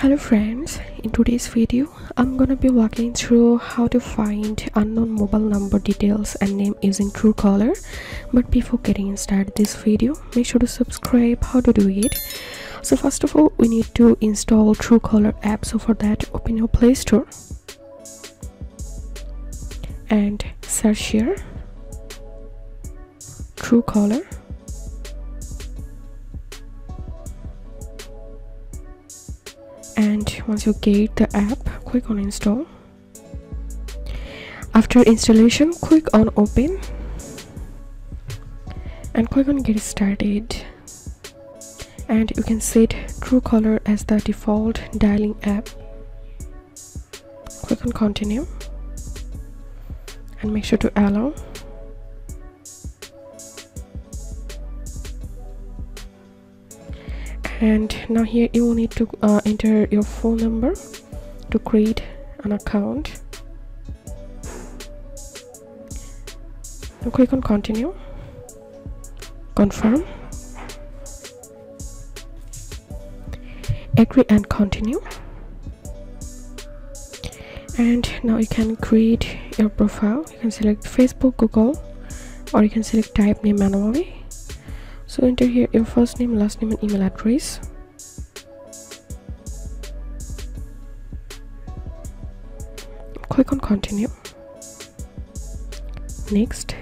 Hello friends, in today's video I'm gonna be walking through how to find unknown mobile number details and name using Truecaller. But before getting started this video, make sure to subscribe. How to do it? So first of all, we need to install Truecaller app. So for that, open your Play Store and search here Truecaller. And once you get the app, click on install. After installation, click on open and click on get started, and you can set Truecaller as the default dialing app. Click on continue and make sure to allow. And now here you will need to enter your phone number to create an account. Now click on continue, confirm, agree and continue. And now you can create your profile. You can select Facebook, Google, or you can select type name manually. So enter here your first name, last name and email address. Click on continue, next,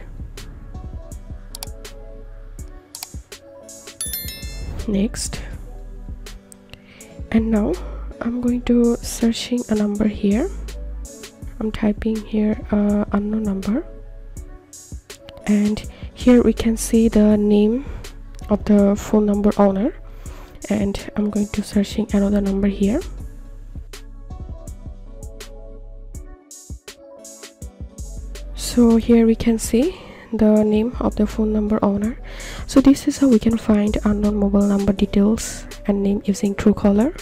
next. And now I'm going to searching a number here. I'm typing here unknown number, and here we can see the name of the phone number owner, and I'm going to searching another number here. So here we can see the name of the phone number owner. So this is how we can find unknown mobile number details and name using Truecaller.